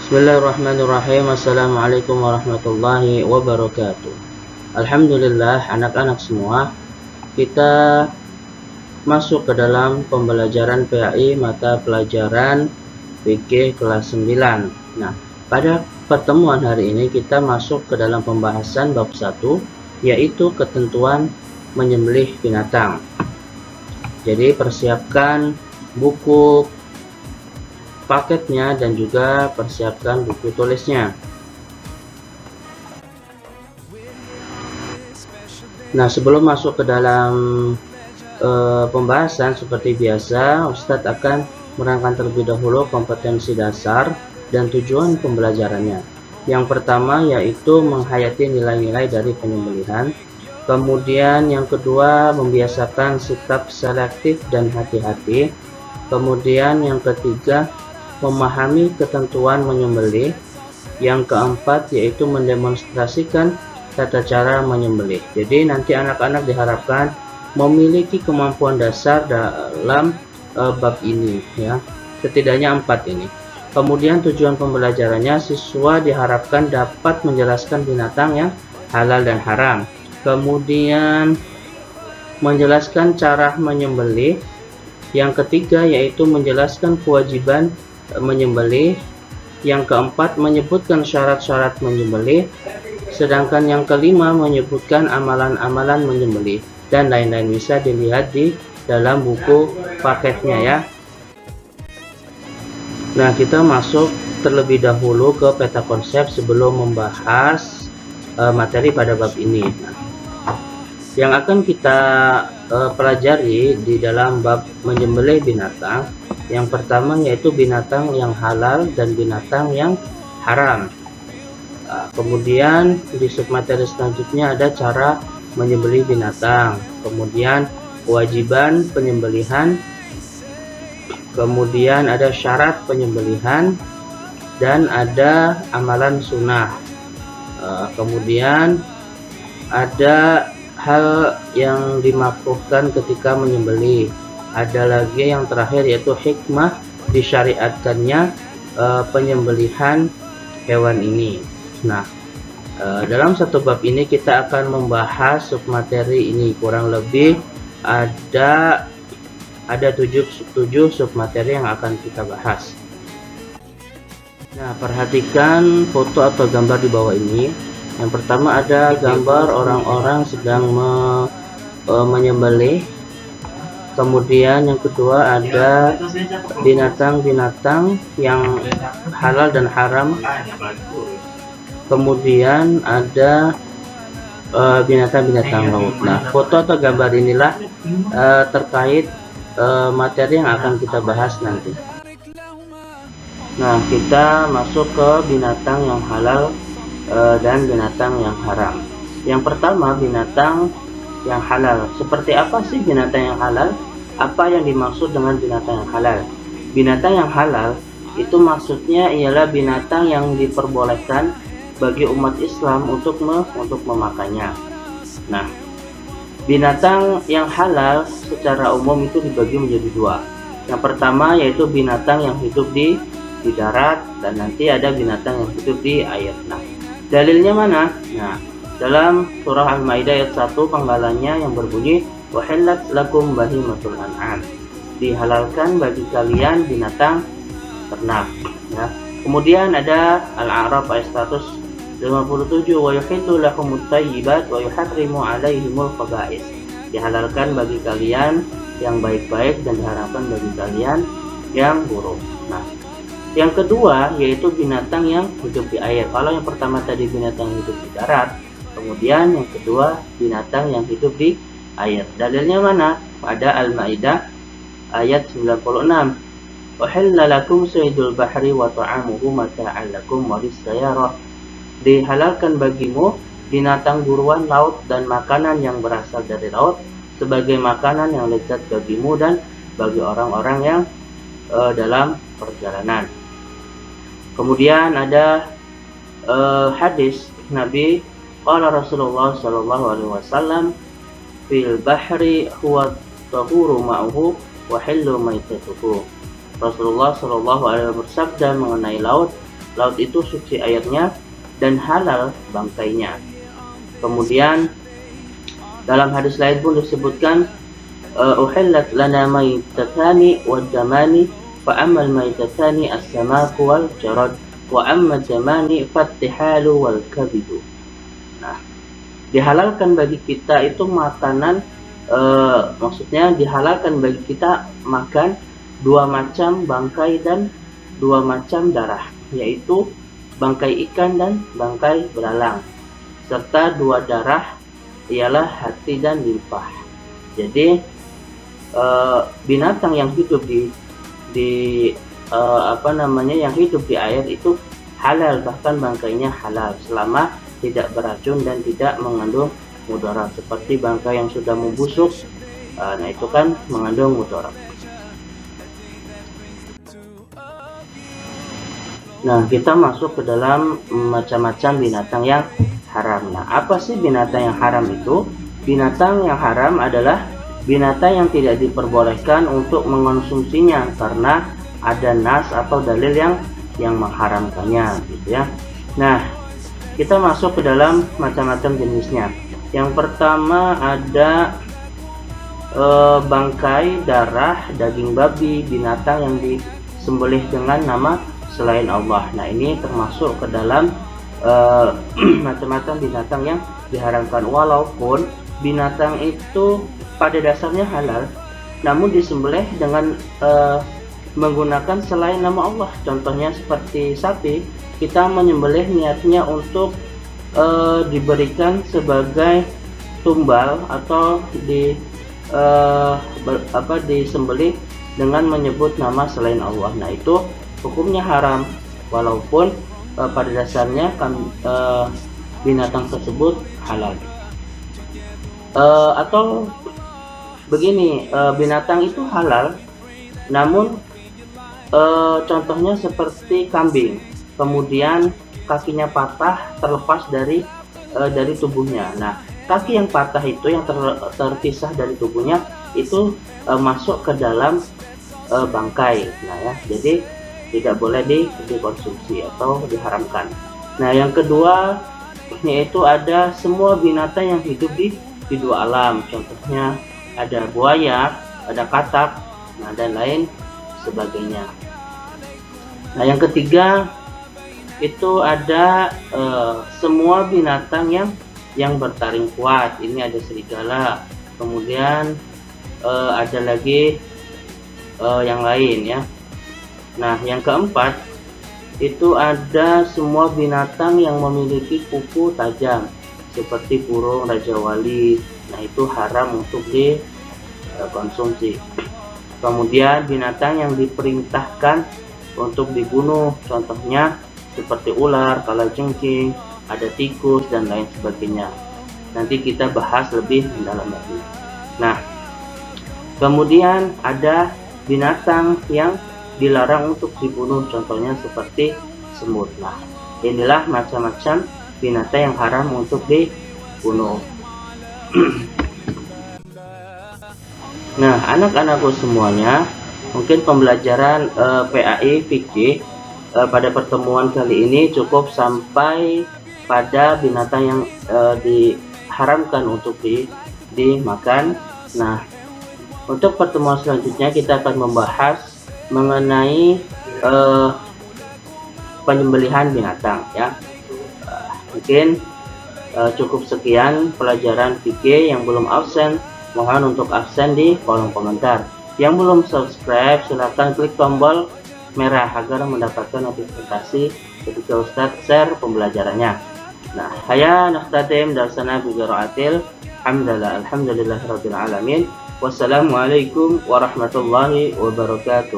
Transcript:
Bismillahirrahmanirrahim. Assalamualaikum warahmatullahi wabarakatuh. Alhamdulillah, anak-anak semua, kita masuk ke dalam pembelajaran PAI mata pelajaran fikih kelas 9. Nah, pada pertemuan hari ini kita masuk ke dalam pembahasan bab 1, yaitu ketentuan menyembelih binatang. Jadi persiapkan buku paketnya dan juga persiapkan buku tulisnya. Nah, sebelum masuk ke dalam pembahasan seperti biasa, Ustadz akan menerangkan terlebih dahulu kompetensi dasar dan tujuan pembelajarannya. Yang pertama yaitu menghayati nilai-nilai dari penyembelihan. Kemudian yang kedua, membiasakan sikap selektif dan hati-hati. Kemudian yang ketiga, memahami ketentuan menyembelih. Yang keempat yaitu mendemonstrasikan tata cara menyembelih. Jadi nanti anak-anak diharapkan memiliki kemampuan dasar dalam bab ini, ya, setidaknya 4 ini. Kemudian tujuan pembelajarannya, siswa diharapkan dapat menjelaskan binatang yang halal dan haram. Kemudian menjelaskan cara menyembelih. Yang ketiga yaitu menjelaskan kewajiban menyembelih. Yang keempat menyebutkan syarat-syarat menyembelih. Sedangkan yang kelima menyebutkan amalan-amalan menyembelih, dan lain-lain bisa dilihat di dalam buku paketnya, ya. Nah, kita masuk terlebih dahulu ke peta konsep sebelum membahas materi pada bab ini. Yang akan kita pelajari di dalam bab menyembelih binatang, yang pertama yaitu binatang yang halal dan binatang yang haram. Kemudian di submateri selanjutnya ada cara menyembelih binatang, kemudian kewajiban penyembelihan, kemudian ada syarat penyembelihan, dan ada amalan sunnah. Kemudian ada hal yang dimakruhkan ketika menyembelih. Ada lagi yang terakhir yaitu hikmah disyariatkannya penyembelihan hewan ini. Nah, dalam satu bab ini kita akan membahas submateri ini, kurang lebih ada 7 submateri yang akan kita bahas. Nah, perhatikan foto atau gambar di bawah ini. Yang pertama ada gambar orang-orang sedang menyembelih. Kemudian yang kedua ada binatang-binatang yang halal dan haram. Kemudian ada binatang-binatang laut. Nah, foto atau gambar inilah terkait materi yang akan kita bahas nanti. Nah, kita masuk ke binatang yang halal dan binatang yang haram. Yang pertama, binatang yang halal. Seperti apa sih binatang yang halal? Apa yang dimaksud dengan binatang yang halal? Binatang yang halal itu maksudnya ialah binatang yang diperbolehkan bagi umat Islam untuk memakannya. Nah, binatang yang halal secara umum itu dibagi menjadi 2. Yang pertama yaitu binatang yang hidup di darat, dan nanti ada binatang yang hidup di air. Nah, dalilnya mana? Nah, dalam surah Al-Maidah ayat 1 penggalannya yang berbunyi wahillat lakum bahimatul an'am. Dihalalkan bagi kalian binatang ternak, ya. Kemudian ada Al-A'raf ayat 157 wa yuhillu lahumut thayyibat wa yuharrimu 'alaihimul khaba'is. Dihalalkan bagi kalian yang baik-baik dan diharamkan bagi kalian yang buruk. Nah, yang kedua yaitu binatang yang hidup di air. Kalau yang pertama tadi binatang yang hidup di darat, kemudian yang kedua binatang yang hidup di air. Dalilnya mana? Pada Al-Maidah ayat 96. Uhilla lakum saydul bahri wa ta'amuhu mata'an lakum wa lis-sayyarah. Dihalalkan bagimu binatang buruan laut dan makanan yang berasal dari laut sebagai makanan yang lezat bagimu dan bagi orang-orang yang dalam perjalanan. Kemudian ada hadis Nabi qala Rasulullah sallallahu alaihi wasallam fil bahri huwa tahuru ma'uhu wa hillu maitatuhu. Rasulullah sallallahu alaihi wasallam bersabda mengenai laut, laut itu suci airnya dan halal bangkainya. Kemudian dalam hadis lain pun disebutkan uhillat lana maitatani wa jamani fa ammal maitatani as-samaku wal jarad wa amma jamani fattihalu wal kabidu. Nah, dihalalkan bagi kita itu makanan, maksudnya dihalalkan bagi kita makan dua macam bangkai dan dua macam darah, yaitu bangkai ikan dan bangkai belalang, serta dua darah ialah hati dan limpah. Jadi binatang yang hidup yang hidup di air itu halal, bahkan bangkainya halal selama tidak beracun dan tidak mengandung mudarat. Seperti bangkai yang sudah membusuk, nah itu kan mengandung mudarat. Nah, kita masuk ke dalam macam-macam binatang yang haram. Nah, apa sih binatang yang haram itu? Binatang yang haram adalah binatang yang tidak diperbolehkan untuk mengonsumsinya karena ada nas atau dalil yang mengharamkannya, gitu ya. Nah, kita masuk ke dalam macam-macam jenisnya. Yang pertama ada bangkai, darah, daging babi, binatang yang disembelih dengan nama selain Allah. Nah, ini termasuk ke dalam macam-macam binatang yang diharamkan, walaupun binatang itu pada dasarnya halal, namun disembelih dengan menggunakan selain nama Allah. Contohnya seperti sapi, kita menyembelih niatnya untuk diberikan sebagai tumbal atau disembelih dengan menyebut nama selain Allah. Nah, itu hukumnya haram, walaupun pada dasarnya binatang tersebut halal. Atau begini, binatang itu halal, namun contohnya seperti kambing, kemudian kakinya patah terlepas dari tubuhnya. Nah, kaki yang patah itu yang terpisah dari tubuhnya itu masuk ke dalam bangkai. Nah ya, jadi tidak boleh dikonsumsi atau diharamkan. Nah, yang kedua yaitu ada semua binatang yang hidup di dua alam. Contohnya ada buaya, ada katak, nah dan lain sebagainya. Nah, yang ketiga itu ada semua binatang yang bertaring kuat. Ini ada serigala, kemudian ada lagi yang lain ya. Nah, yang keempat itu ada semua binatang yang memiliki kuku tajam seperti burung raja wali. Nah, itu haram untuk dikonsumsi. Kemudian binatang yang diperintahkan untuk dibunuh, contohnya seperti ular, kalajengking, ada tikus dan lain sebagainya. Nanti kita bahas lebih mendalam lagi. Nah, kemudian ada binatang yang dilarang untuk dibunuh, contohnya seperti semut. Nah, inilah macam-macam binatang yang haram untuk dibunuh. Nah, anak-anakku semuanya, mungkin pembelajaran PAI fikih pada pertemuan kali ini cukup sampai pada binatang yang diharamkan untuk dimakan. Nah, untuk pertemuan selanjutnya kita akan membahas mengenai penyembelihan binatang ya. Mungkin cukup sekian pelajaran fikih. Yang belum absen mohon untuk absen di kolom komentar. Yang belum subscribe silahkan klik tombol merah agar mendapatkan notifikasi ketika Ustadz share pembelajarannya. Nah, haya nakhtatim darsana bi qiraatil alhamdulillahirabbil alamin. Wassalamualaikum warahmatullahi wabarakatuh.